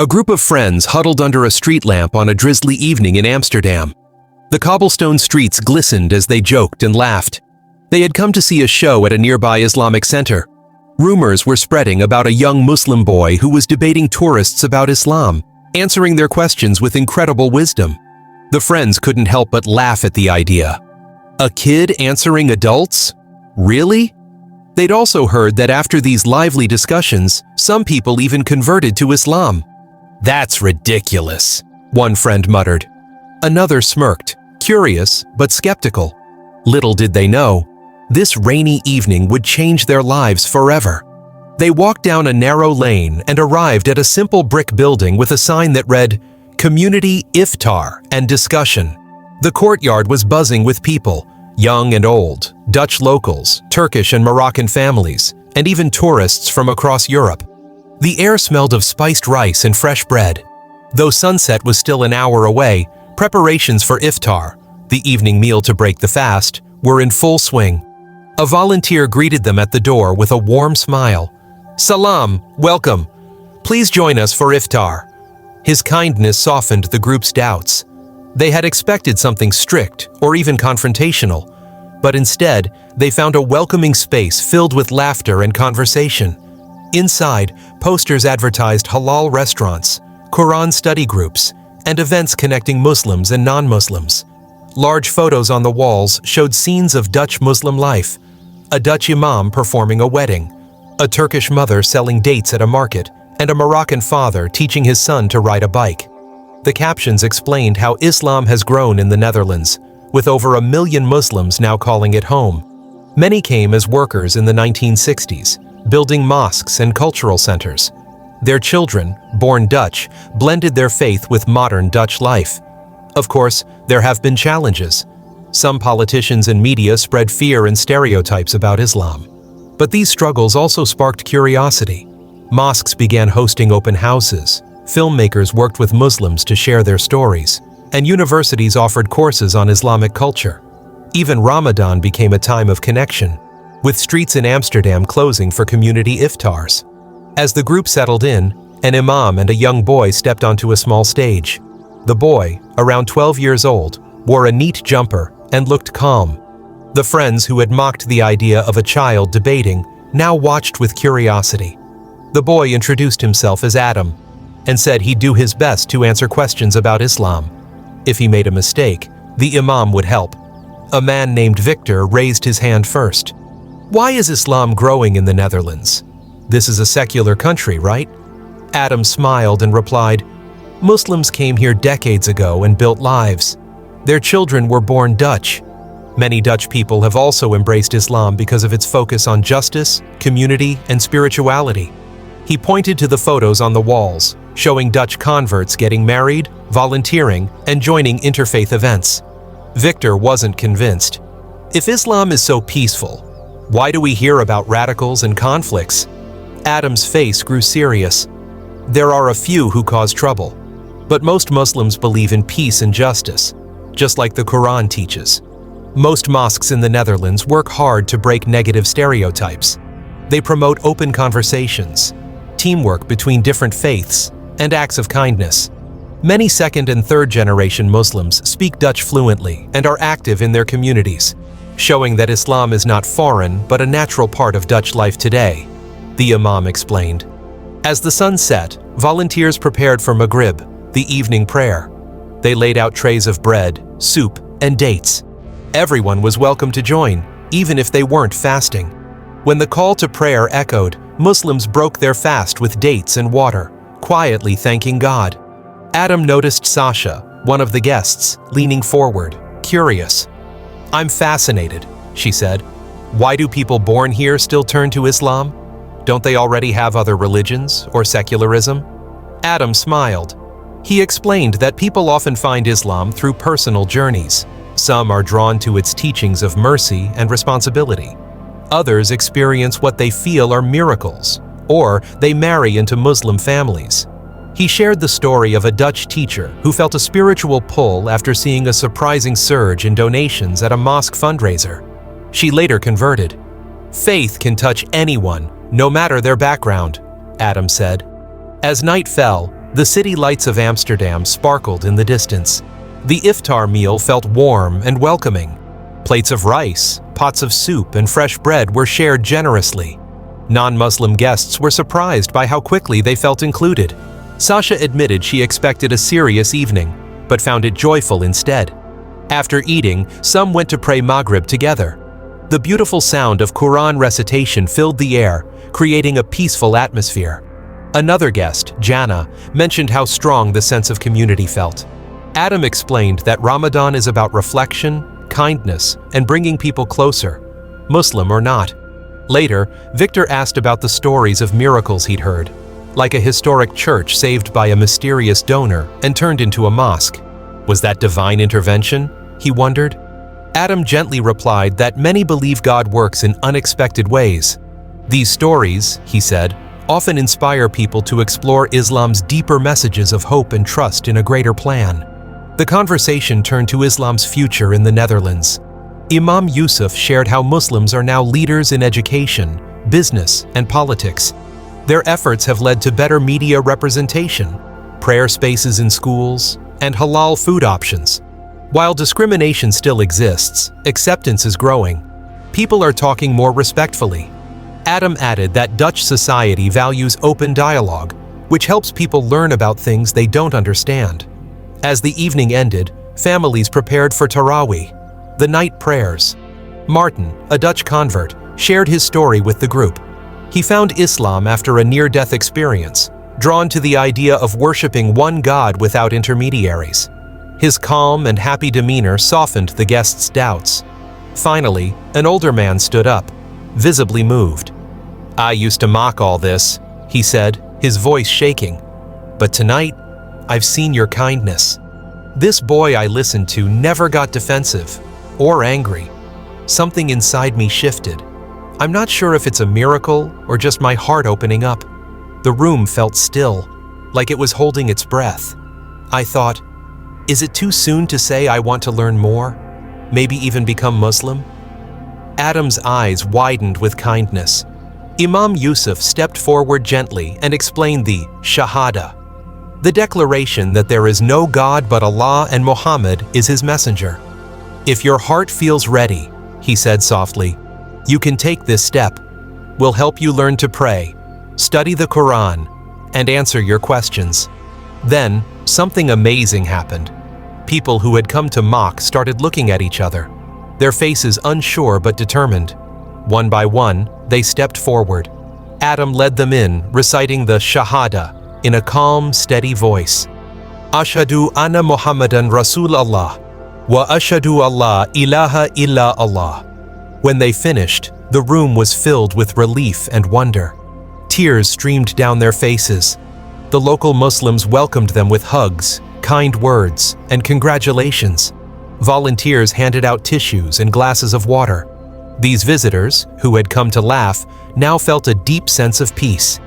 A group of friends huddled under a street lamp on a drizzly evening in Amsterdam. The cobblestone streets glistened as they joked and laughed. They had come to see a show at a nearby Islamic center. Rumors were spreading about a young Muslim boy who was debating tourists about Islam, answering their questions with incredible wisdom. The friends couldn't help but laugh at the idea. A kid answering adults? Really? They'd also heard that after these lively discussions, some people even converted to Islam. "That's ridiculous," one friend muttered. Another smirked, curious but skeptical. Little did they know, this rainy evening would change their lives forever. They walked down a narrow lane and arrived at a simple brick building with a sign that read, "Community Iftar and Discussion." The courtyard was buzzing with people, young and old, Dutch locals, Turkish and Moroccan families, and even tourists from across Europe. The air smelled of spiced rice and fresh bread. Though sunset was still an hour away, preparations for Iftar, the evening meal to break the fast, were in full swing. A volunteer greeted them at the door with a warm smile. "Salam, welcome. Please join us for Iftar." His kindness softened the group's doubts. They had expected something strict or even confrontational, but instead, they found a welcoming space filled with laughter and conversation. Inside, posters advertised halal restaurants, Quran study groups, and events connecting Muslims and non-Muslims. Large photos on the walls showed scenes of Dutch Muslim life, a Dutch imam performing a wedding, a Turkish mother selling dates at a market, and a Moroccan father teaching his son to ride a bike. The captions explained how Islam has grown in the Netherlands, with over 1 million Muslims now calling it home. Many came as workers in the 1960s, building mosques and cultural centers. Their children, born Dutch, blended their faith with modern Dutch life. Of course, there have been challenges. Some politicians and media spread fear and stereotypes about Islam. But these struggles also sparked curiosity. Mosques began hosting open houses, filmmakers worked with Muslims to share their stories, and universities offered courses on Islamic culture. Even Ramadan became a time of connection, with streets in Amsterdam closing for community iftars. As the group settled in, an imam and a young boy stepped onto a small stage. The boy, around 12 years old, wore a neat jumper and looked calm. The friends who had mocked the idea of a child debating now watched with curiosity. The boy introduced himself as Adam and said he'd do his best to answer questions about Islam. If he made a mistake, the imam would help. A man named Victor raised his hand first. "Why is Islam growing in the Netherlands? This is a secular country, right?" Adam smiled and replied, "Muslims came here decades ago and built lives. Their children were born Dutch. Many Dutch people have also embraced Islam because of its focus on justice, community, and spirituality." He pointed to the photos on the walls, showing Dutch converts getting married, volunteering, and joining interfaith events. Victor wasn't convinced. If Islam is so peaceful, why do we hear about radicals and conflicts? Adam's face grew serious. There are a few who cause trouble, but most Muslims believe in peace and justice, just like the Quran teaches. Most mosques in the Netherlands work hard to break negative stereotypes. They promote open conversations, teamwork between different faiths, and acts of kindness. Many second and third generation Muslims speak Dutch fluently and are active in their communities, showing that Islam is not foreign but a natural part of Dutch life today, the imam explained. As the sun set, volunteers prepared for Maghrib, the evening prayer. They laid out trays of bread, soup, and dates. Everyone was welcome to join, even if they weren't fasting. When the call to prayer echoed, Muslims broke their fast with dates and water, quietly thanking God. Adam noticed Sasha, one of the guests, leaning forward, curious. "I'm fascinated," she said. "Why do people born here still turn to Islam? Don't they already have other religions or secularism?" Adam smiled. He explained that people often find Islam through personal journeys. Some are drawn to its teachings of mercy and responsibility. Others experience what they feel are miracles, or they marry into Muslim families. He shared the story of a Dutch teacher who felt a spiritual pull after seeing a surprising surge in donations at a mosque fundraiser. She later converted. "Faith can touch anyone, no matter their background," Adam said. As night fell, The city lights of Amsterdam sparkled in the distance. The iftar meal felt warm and welcoming. Plates of rice, pots of soup, and fresh bread were shared generously. Non-Muslim guests were surprised by how quickly they felt included. Sasha admitted she expected a serious evening, but found it joyful instead. After eating, some went to pray Maghrib together. The beautiful sound of Quran recitation filled the air, creating a peaceful atmosphere. Another guest, Jana, mentioned how strong the sense of community felt. Adam explained that Ramadan is about reflection, kindness, and bringing people closer, Muslim or not. Later, Victor asked about the stories of miracles he'd heard, like a historic church saved by a mysterious donor and turned into a mosque. Was that divine intervention? He wondered. Adam gently replied that many believe God works in unexpected ways. These stories, he said, often inspire people to explore Islam's deeper messages of hope and trust in a greater plan. The conversation turned to Islam's future in the Netherlands. Imam Yusuf shared how Muslims are now leaders in education, business, and politics. Their efforts have led to better media representation, prayer spaces in schools, and halal food options. While discrimination still exists, acceptance is growing. People are talking more respectfully. Adam added that Dutch society values open dialogue, which helps people learn about things they don't understand. As the evening ended, families prepared for Tarawih, the night prayers. Martin, a Dutch convert, shared his story with the group. He found Islam after a near-death experience, drawn to the idea of worshiping one God without intermediaries. His calm and happy demeanor softened the guests' doubts. Finally, an older man stood up, visibly moved. "I used to mock all this," he said, his voice shaking. "But tonight, I've seen your kindness. This boy I listened to never got defensive or angry. Something inside me shifted. I'm not sure if it's a miracle or just my heart opening up." The room felt still, like it was holding its breath. I thought, is it too soon to say I want to learn more? Maybe even become Muslim? Adam's eyes widened with kindness. Imam Yusuf stepped forward gently and explained the Shahada, the declaration that there is no God but Allah and Muhammad is his messenger. "If your heart feels ready," he said softly, "you can take this step. We'll help you learn to pray, study the Quran, and answer your questions." Then, something amazing happened. People who had come to mock started looking at each other, their faces unsure but determined. One by one, they stepped forward. Adam led them in, reciting the Shahada in a calm, steady voice. "Ashhadu anna Muhammadan Rasul Allah, wa ashhadu Allah ilaha illa Allah." When they finished, the room was filled with relief and wonder. Tears streamed down their faces. The local Muslims welcomed them with hugs, kind words, and congratulations. Volunteers handed out tissues and glasses of water. These visitors, who had come to laugh, now felt a deep sense of peace.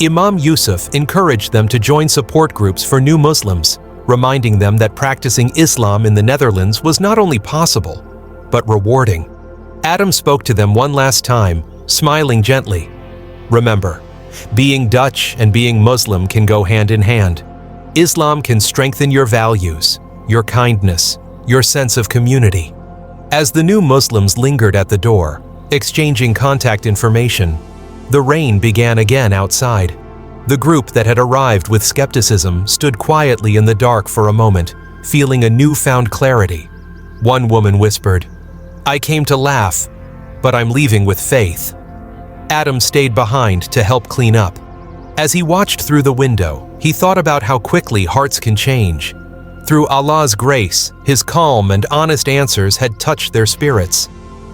Imam Yusuf encouraged them to join support groups for new Muslims, reminding them that practicing Islam in the Netherlands was not only possible, but rewarding. Adam spoke to them one last time, smiling gently. "Remember, being Dutch and being Muslim can go hand in hand. Islam can strengthen your values, your kindness, your sense of community." As the new Muslims lingered at the door, exchanging contact information, the rain began again outside. The group that had arrived with skepticism stood quietly in the dark for a moment, feeling a newfound clarity. One woman whispered, "I came to laugh, but I'm leaving with faith." Adam stayed behind to help clean up. As he watched through the window, he thought about how quickly hearts can change. Through Allah's grace, his calm and honest answers had touched their spirits.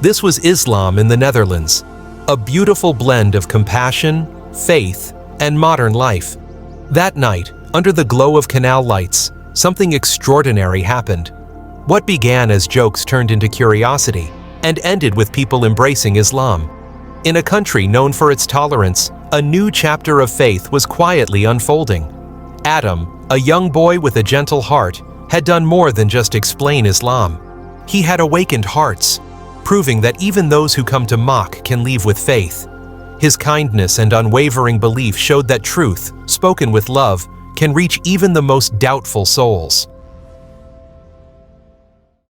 This was Islam in the Netherlands, a beautiful blend of compassion, faith, and modern life. That night, under the glow of canal lights, something extraordinary happened. What began as jokes turned into curiosity and ended with people embracing Islam. In a country known for its tolerance, a new chapter of faith was quietly unfolding. Adam, a young boy with a gentle heart, had done more than just explain Islam. He had awakened hearts, proving that even those who come to mock can leave with faith. His kindness and unwavering belief showed that truth, spoken with love, can reach even the most doubtful souls.